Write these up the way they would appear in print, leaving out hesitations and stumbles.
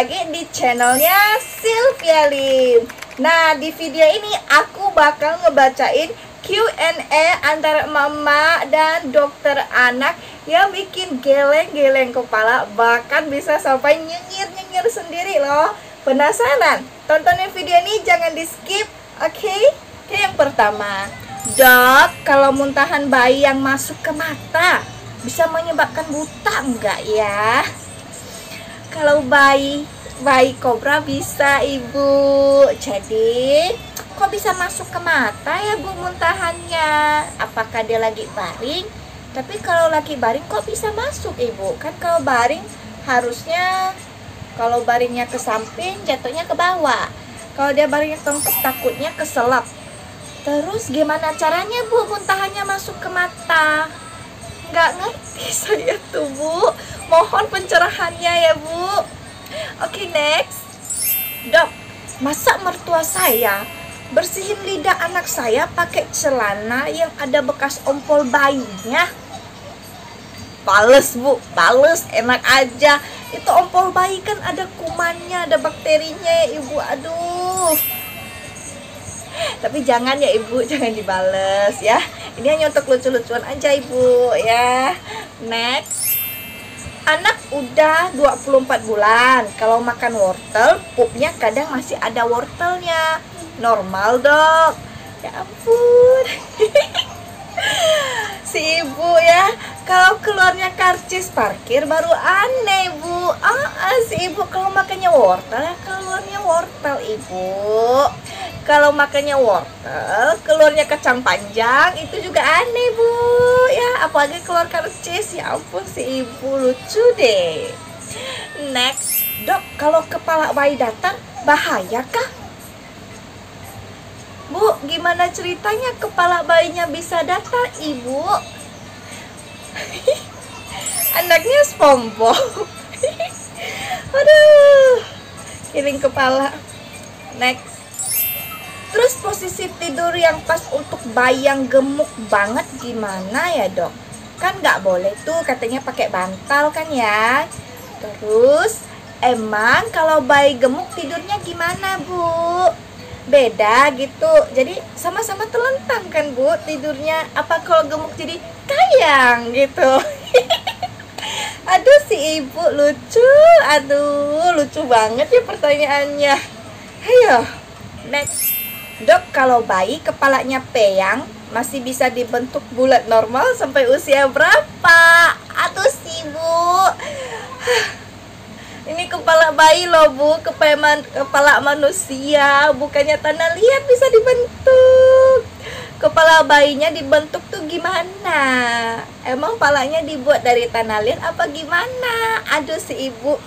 lagi di channelnya Sylvia Lim. Nah, di video ini aku bakal ngebacain Q&A antara mama dan dokter anak yang bikin geleng-geleng kepala, bahkan bisa sampai nyengir-nyengir sendiri loh. Penasaran? Tontonin video ini, jangan di skip, oke? Oke, yang pertama, dok, kalau muntahan bayi yang masuk ke mata bisa menyebabkan buta enggak ya? Kalau bayi kobra bisa, ibu. Jadi kok bisa masuk ke mata ya bu muntahannya? Apakah dia lagi baring? Tapi kalau lagi baring kok bisa masuk ibu? Kan kalau baring harusnya, kalau baringnya ke samping jatuhnya ke bawah. Kalau dia baringnya tengkep takutnya keselap. Terus gimana caranya bu muntahannya masuk ke mata? Nggak ngerti saya tuh bu. Mohon pencerahannya ya bu. Oke, next. Dok, masa mertua saya bersihin lidah anak saya pakai celana yang ada bekas ompol bayinya? Pales bu, pales, enak aja. Itu ompol bayi kan ada kumannya, ada bakterinya ya ibu. Aduh. Tapi jangan ya ibu, jangan dibales ya. Ini hanya untuk lucu-lucuan aja ibu ya. Next. Anak udah 24 bulan. Kalau makan wortel, pupnya kadang masih ada wortelnya. Normal dok. Ya ampun. Si ibu ya, kalau keluarnya karcis parkir baru aneh bu. Si ibu kalau makannya wortel ya keluarnya wortel ibu. Kalau makannya wortel, keluarnya kacang panjang, itu juga aneh bu. Ya, apalagi keluar karcis. Ya ampun, si ibu lucu deh. Next, dok, kalau kepala bayi datar, bahaya kah? Bu, gimana ceritanya kepala bayinya bisa datar, ibu? Anaknya SpongeBob. Aduh, kiring kepala. Next. Terus posisi tidur yang pas untuk bayi yang gemuk banget gimana ya dok? Kan nggak boleh tuh katanya pakai bantal kan ya. Terus emang kalau bayi gemuk tidurnya gimana bu? Beda gitu, jadi sama-sama telentang kan bu tidurnya. Apa kalau gemuk jadi kayang gitu? Aduh si ibu lucu, aduh lucu banget ya pertanyaannya. Ayo, next. Dok, kalau bayi kepalanya peyang masih bisa dibentuk bulat normal sampai usia berapa? Aduh si bu. Ini kepala bayi loh bu, kepala manusia, bukannya tanah liat bisa dibentuk. Kepala bayinya dibentuk tuh gimana? Emang palanya dibuat dari tanah liat apa gimana? Aduh si ibu,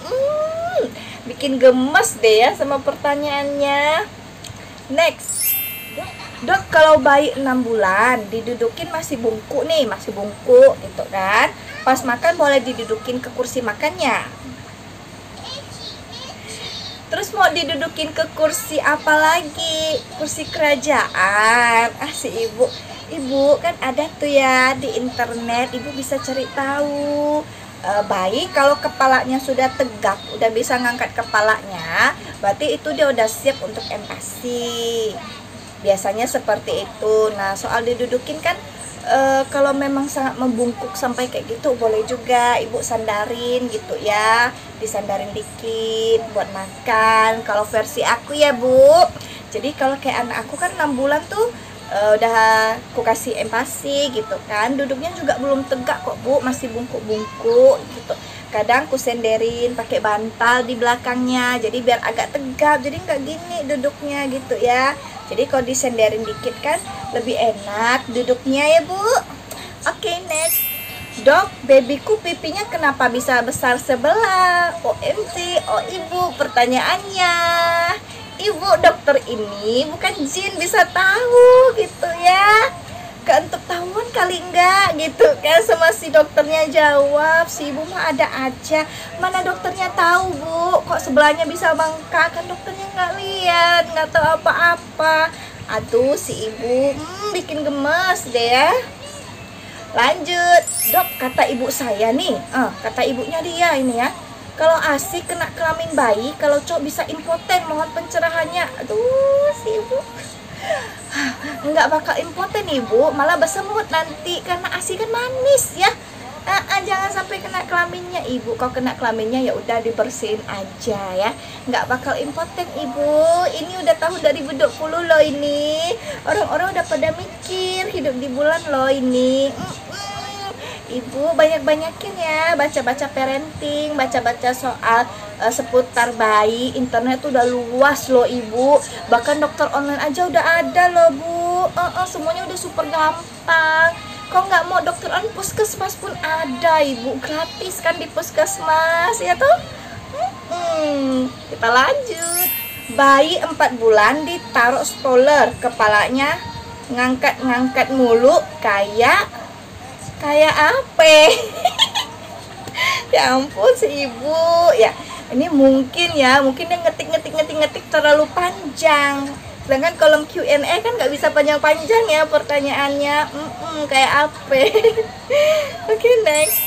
bikin gemes deh ya sama pertanyaannya. Next. Dok, kalau bayi 6 bulan didudukin masih bungkuk nih, masih bungkuk gitu kan. Pas makan boleh didudukin ke kursi makannya. Terus mau didudukin ke kursi apa lagi? Kursi kerajaan. Si ibu. Ibu kan ada tuh ya di internet, ibu bisa cari tahu. Bayi kalau kepalanya sudah tegak, udah bisa ngangkat kepalanya, berarti itu dia udah siap untuk empasi. Biasanya seperti itu. Nah, soal didudukin kan kalau memang sangat membungkuk sampai kayak gitu, boleh juga ibu sandarin gitu ya. Disandarin dikit buat makan. Kalau versi aku ya bu, jadi kalau kayak anak aku kan 6 bulan tuh udah aku kasih empasi gitu kan. Duduknya juga belum tegak kok bu, masih bungkuk-bungkuk gitu. Kadang aku senderin pakai bantal di belakangnya, jadi biar agak tegap, jadi nggak gini duduknya gitu ya. Jadi kalau disenderin dikit kan lebih enak duduknya ya bu. Oke, next. Dok, babyku pipinya kenapa bisa besar sebelah? OMG, oh ibu pertanyaannya. Ibu dokter ini bukan jin bisa tahu gitu ya. Keentuk tahuan kali enggak gitu kan, sama si dokternya jawab. Si ibu mah ada aja, mana dokternya tahu bu, kok sebelahnya bisa bengkak, kan dokternya nggak lihat, nggak tahu apa-apa. Aduh si ibu bikin gemes deh ya. Lanjut, dok, kata ibu saya nih, kata ibunya dia ini ya, Kalau ASI kena kelamin bayi, kalau cowok bisa impoten, mohon pencerahannya. Aduh, si ibu nggak bakal impoten ibu, malah bersemut nanti karena ASI kan manis ya. Jangan sampai kena kelaminnya ibu. Kalau kena kelaminnya ya udah dibersihin aja ya, nggak bakal impoten ibu. Ini udah tahun 2020 loh ini, orang-orang udah pada mikir hidup di bulan loh ini. Ibu banyak-banyakin ya baca-baca parenting, baca-baca soal seputar bayi. Internet tuh udah luas loh ibu, bahkan dokter online aja udah ada loh bu. Semuanya udah super gampang. Kok nggak mau dokter online, puskesmas pun ada ibu, gratis kan di puskesmas ya toh. Kita lanjut. Bayi 4 bulan ditaruh stroller, kepalanya ngangkat-ngangkat mulu kayak apa? Ya ampun si ibu ya. Ini mungkin dia ngetik terlalu panjang. Sedangkan kolom Q&A kan nggak bisa panjang-panjang ya pertanyaannya. Kayak apa? Oke, next.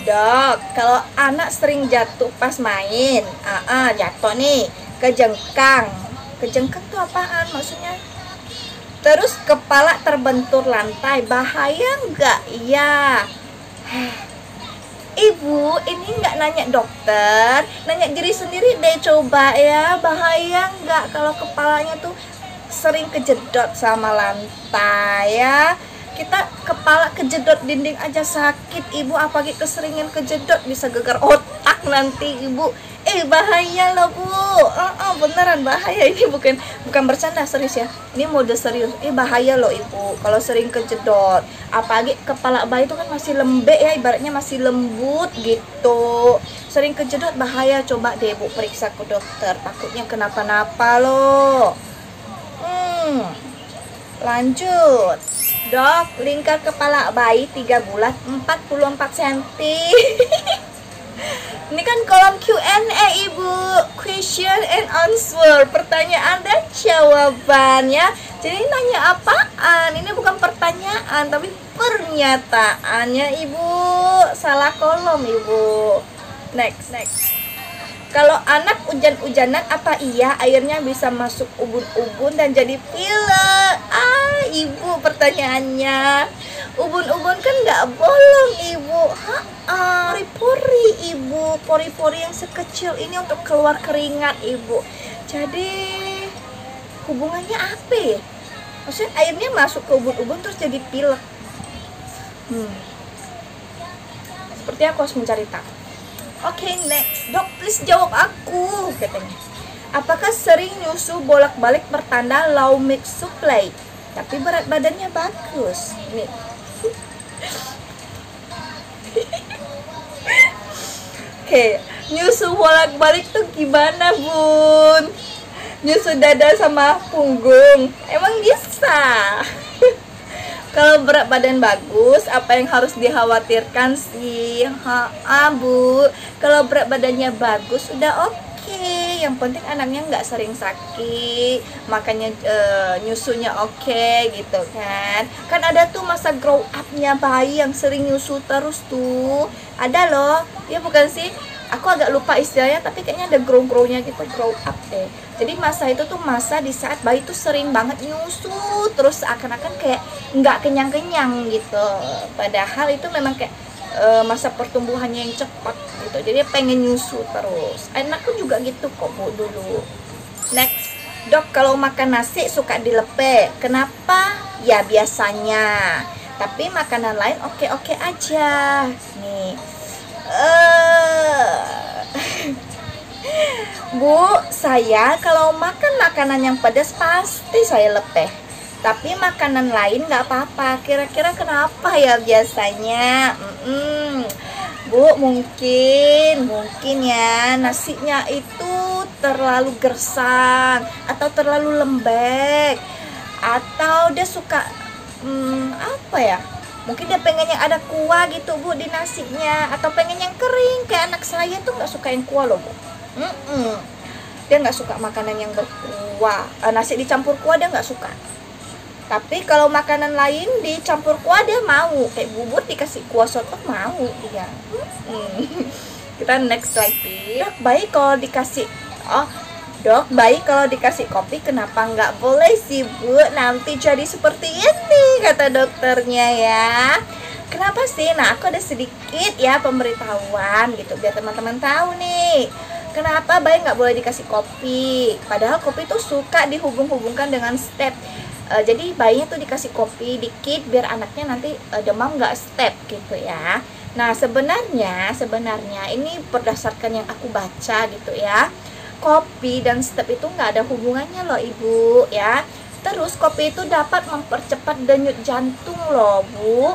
Dok, kalau anak sering jatuh pas main, jatuh nih, kejengkang tuh apaan maksudnya? Terus kepala terbentur lantai, bahaya nggak? Iya. Ibu, ini nggak nanya dokter, nanya diri sendiri deh coba ya. Bahaya nggak kalau kepalanya tuh sering kejedot sama lantai ya? Kita kepala kejedot dinding aja sakit ibu, apalagi keseringan kejedot bisa gegar otak nanti ibu. Bahaya loh bu. Beneran bahaya, ini bukan bercanda, serius ya, ini mode serius. Bahaya loh ibu kalau sering kejedot, apalagi kepala bayi itu kan masih lembek ya, ibaratnya masih lembut gitu. Sering kejedot bahaya, coba deh bu periksa ke dokter, takutnya kenapa-napa loh. Lanjut. Dok, lingkar kepala bayi 3 bulan 44 cm. Ini kan kolom Q&A ibu, question and answer, pertanyaan dan jawabannya. Jadi nanya apaan? Ini bukan pertanyaan tapi pernyataannya ibu. Salah kolom ibu. Next. Kalau anak hujan-hujanan, apa iya airnya bisa masuk ubun-ubun dan jadi pilek? Ibu pertanyaannya. Ubun-ubun kan nggak bolong ibu. Pori-pori ibu, pori-pori yang sekecil ini untuk keluar keringat ibu. Jadi hubungannya apa ya? Maksudnya airnya masuk ke ubun-ubun terus jadi pilek. Seperti aku harus mencari tahu. Oke, next. Dok, please jawab aku, katanya. Apakah sering nyusu bolak-balik pertanda low milk supply, tapi berat badannya bagus? Nih. Oke, nyusu bolak-balik tuh gimana, Bun? Nyusu dada sama punggung, emang bisa? Kalau berat badan bagus, apa yang harus dikhawatirkan sih? Bu, kalau berat badannya bagus udah oke. Yang penting anaknya nggak sering sakit, makanya nyusunya oke gitu kan. Kan ada tuh masa grow up-nya bayi yang sering nyusu terus tuh. Ada loh, ya bukan sih? Aku agak lupa istilahnya, tapi kayaknya ada grow-grow-nya gitu, grow up deh. Jadi masa itu tuh masa di saat bayi tuh sering banget nyusu, terus akan-akan kayak nggak kenyang-kenyang gitu. Padahal itu memang kayak masa pertumbuhannya yang cepat gitu. Jadi dia pengen nyusu terus. Anakku juga gitu kok bu dulu. Next. Dok, kalau makan nasi suka dilepe, kenapa? Ya biasanya. Tapi makanan lain oke-oke aja. Nih. Bu, saya kalau makan makanan yang pedas pasti saya lepeh. Tapi makanan lain nggak apa-apa. Kira-kira kenapa ya biasanya? Bu, mungkin ya nasinya itu terlalu gersang atau terlalu lembek, atau dia suka apa ya? Mungkin dia pengen yang ada kuah gitu bu di nasinya, atau pengen yang kering. Kayak anak saya tuh nggak suka yang kuah loh bu. Dia nggak suka makanan yang berkuah. Nasi dicampur kuah dia nggak suka. Tapi kalau makanan lain dicampur kuah dia mau. Kayak bubur dikasih kuah soto mau dia. Kita next lagi. Dok, bayi kalau dikasih Dok, bayi kalau dikasih kopi kenapa nggak boleh sih Bu? Nanti jadi seperti ini, kata dokternya ya. Kenapa sih? Nah, aku ada sedikit ya pemberitahuan gitu, biar teman-teman tahu nih. Kenapa bayi nggak boleh dikasih kopi? Padahal kopi tuh suka dihubung-hubungkan dengan step. Jadi bayinya tuh dikasih kopi dikit biar anaknya nanti demam nggak step gitu ya. Nah, sebenarnya ini berdasarkan yang aku baca gitu ya. Kopi dan step itu nggak ada hubungannya loh Ibu ya. Terus kopi itu dapat mempercepat denyut jantung loh Bu.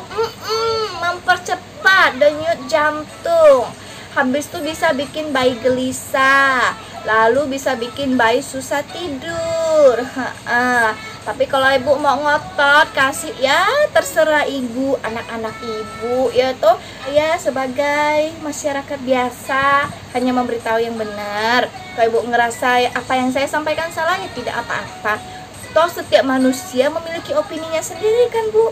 Mempercepat denyut jantung. Habis itu bisa bikin bayi gelisah. Lalu bisa bikin bayi susah tidur. Tapi kalau Ibu mau ngotot kasih ya terserah Ibu, anak-anak Ibu ya toh. Ya sebagai masyarakat biasa hanya memberitahu yang benar. Kalau Ibu ngerasa apa yang saya sampaikan salah ya tidak apa-apa. Toh setiap manusia memiliki opininya sendiri kan Bu.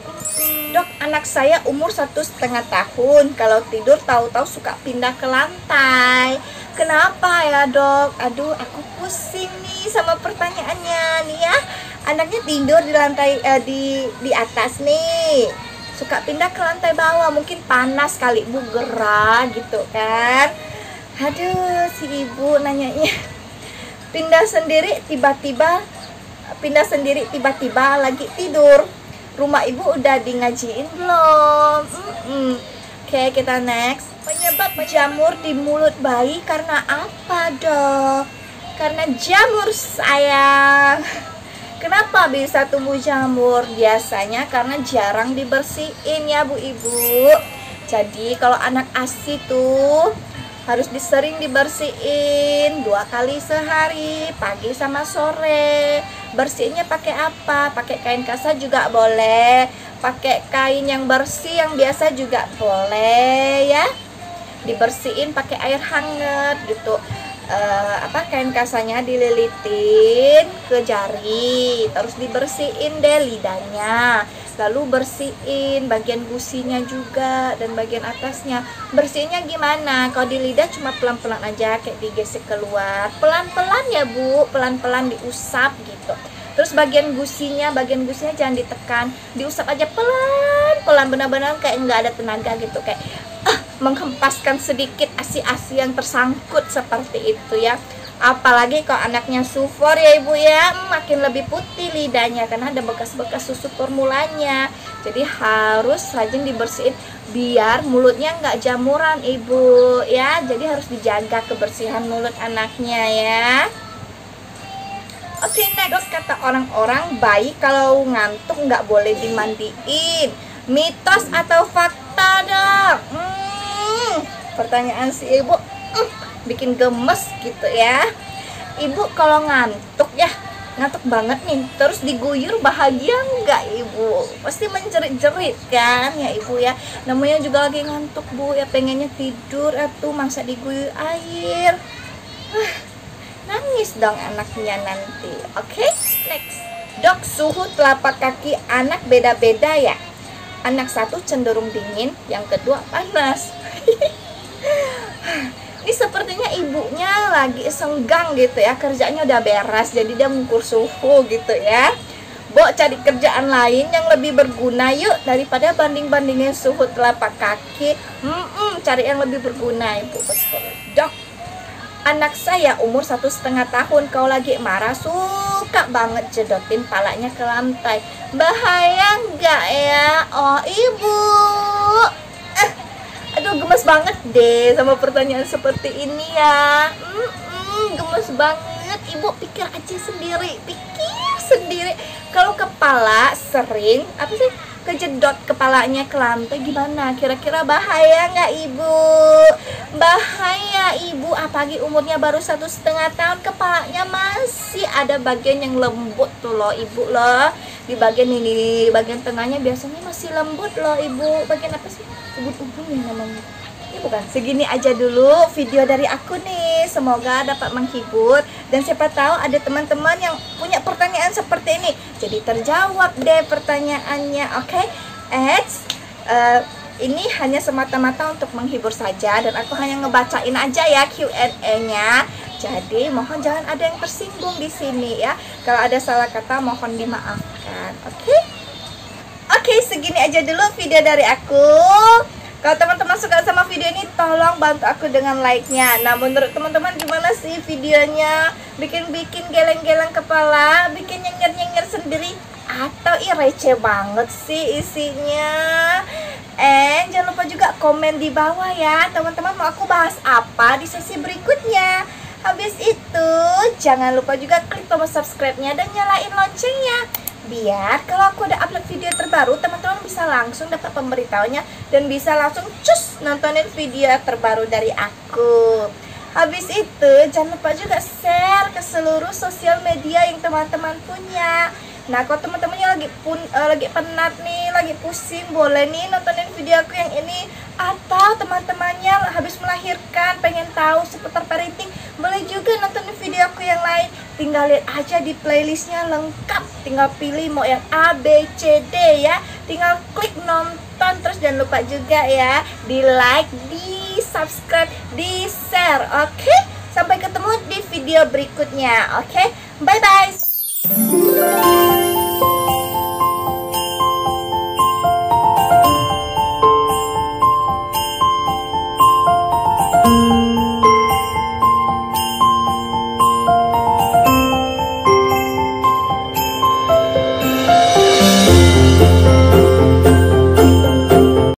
Dok, anak saya umur 1,5 tahun. Kalau tidur tahu-tahu suka pindah ke lantai. Kenapa ya Dok? Aduh, aku pusing nih sama pertanyaannya nih ya. Anaknya tidur di lantai di atas nih. Suka pindah ke lantai bawah, mungkin panas kali Bu, gerah gitu kan. Aduh, si Ibu nanyanya pindah sendiri tiba-tiba lagi tidur. Rumah Ibu udah di ngajiin belum? Oke, kita next. Penyebab jamur di mulut bayi karena apa Dok? Karena jamur sayang. Kenapa bisa tumbuh jamur? Biasanya karena jarang dibersihin ya Bu Ibu. Jadi kalau anak ASI tuh harus sering dibersihin 2 kali sehari, pagi sama sore. Bersihinnya pakai apa? Pakai kain kasar juga boleh, pakai kain yang bersih yang biasa juga boleh ya. Dibersihin pakai air hangat gitu. Kain kasarnya dililitin ke jari, terus dibersihin deh lidahnya, lalu bersihin bagian gusinya juga dan bagian atasnya. Bersihinnya gimana? Kalau di lidah cuma pelan-pelan aja, kayak digesek keluar, pelan-pelan ya Bu, pelan-pelan diusap gitu. Terus bagian gusinya jangan ditekan, diusap aja pelan-pelan, benar-benar kayak nggak ada tenaga gitu, kayak menghempaskan sedikit asi-asi yang tersangkut seperti itu ya. Apalagi kalau anaknya sufor ya Ibu ya, makin lebih putih lidahnya karena ada bekas-bekas susu formulanya. Jadi harus rajin dibersihin biar mulutnya nggak jamuran Ibu ya. Jadi harus dijaga kebersihan mulut anaknya ya. Oke, next, kata orang-orang bayi kalau ngantuk nggak boleh dimandiin. Mitos atau fakta Dok? Pertanyaan si Ibu bikin gemes gitu ya. Ibu kalau ngantuk banget nih, terus diguyur bahagia nggak Ibu? Pasti menjerit-jerit kan ya Ibu ya. Namanya juga lagi ngantuk Bu ya, pengennya tidur masa diguyur air. Nangis dong anaknya nanti. Oke, next. Dok, suhu telapak kaki anak beda-beda ya? Anak satu cenderung dingin, yang kedua panas. Ini sepertinya ibunya lagi senggang gitu ya, kerjanya udah beres, jadi dia mengukur suhu gitu ya. Bo, cari kerjaan lain yang lebih berguna yuk, daripada banding-bandingin suhu telapak kaki. Cari yang lebih berguna Ibu. Dok, anak saya umur 1,5 tahun, kalau lagi marah suka banget jedotin palanya ke lantai. Bahaya nggak ya? Oh Ibu, aduh gemes banget deh sama pertanyaan seperti ini ya. Gemes banget Ibu, pikir aja sendiri, kalau kepala sering kejedot kepalanya ke lantai gimana? Kira-kira bahaya nggak Ibu? Bahaya Ibu, apalagi umurnya baru 1,5 tahun, kepalanya masih ada bagian yang lembut tuh loh Ibu loh. Di bagian ini, bagian tengahnya biasanya masih lembut loh Ibu. Bagian apa sih? Ubun-ubun ya namanya. Ini bukan. Segini aja dulu video dari aku nih. Semoga dapat menghibur, dan siapa tahu ada teman-teman yang punya pertanyaan seperti ini, jadi terjawab deh pertanyaannya. Oke? Ini hanya semata-mata untuk menghibur saja, dan aku hanya ngebacain aja ya Q&A-nya. Jadi mohon jangan ada yang tersinggung di sini ya. Kalau ada salah kata mohon dimaafkan. Oke? Oke, segini aja dulu video dari aku. Kalau teman-teman suka sama video ini, tolong bantu aku dengan like-nya. Nah, menurut teman-teman gimana sih videonya? Bikin-bikin geleng-geleng kepala, bikin nyenyir-nyenyir sendiri, atau receh banget sih isinya? Jangan lupa juga komen di bawah ya, teman-teman mau aku bahas apa di sesi berikutnya. Habis itu, jangan lupa juga klik tombol subscribe-nya dan nyalain loncengnya, biar kalau aku udah upload video terbaru, teman-teman bisa langsung dapat pemberitahunya dan bisa langsung cus nontonin video terbaru dari aku. Habis itu, jangan lupa juga share ke seluruh sosial media yang teman-teman punya. Nah, kalau teman-temannya lagi penat nih, lagi pusing, boleh nih nontonin video aku yang ini. Atau teman-temannya habis melahirkan, pengen tahu seputar parenting, boleh juga nontonin video aku yang lain. Tinggal lihat aja di playlistnya lengkap. Tinggal pilih mau yang A, B, C, D ya. Tinggal klik nonton. Terus jangan lupa juga ya di like, di subscribe, di share. Oke? Sampai ketemu di video berikutnya. Oke? Bye-bye.